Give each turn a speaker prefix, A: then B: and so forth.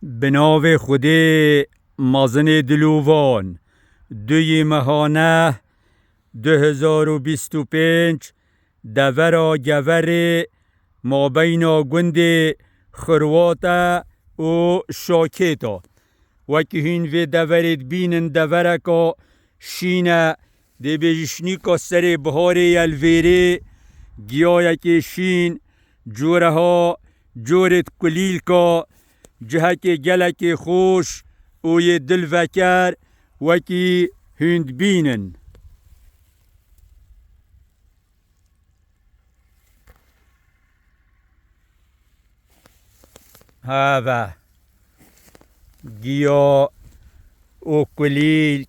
A: به ناو خودی مازن دلووان 2 مهانه 2025 دورا گور مابین گند خرواتا و شاکیتا وکی هین وی دورید بینن دورکا شینه دی بیشنی که سر بهاری الویری گیاه که شین جوره ها جورت کلیل که جهه که گله که خوش و یه دل وکر وکی هند بینن هذا گیاه و کلیل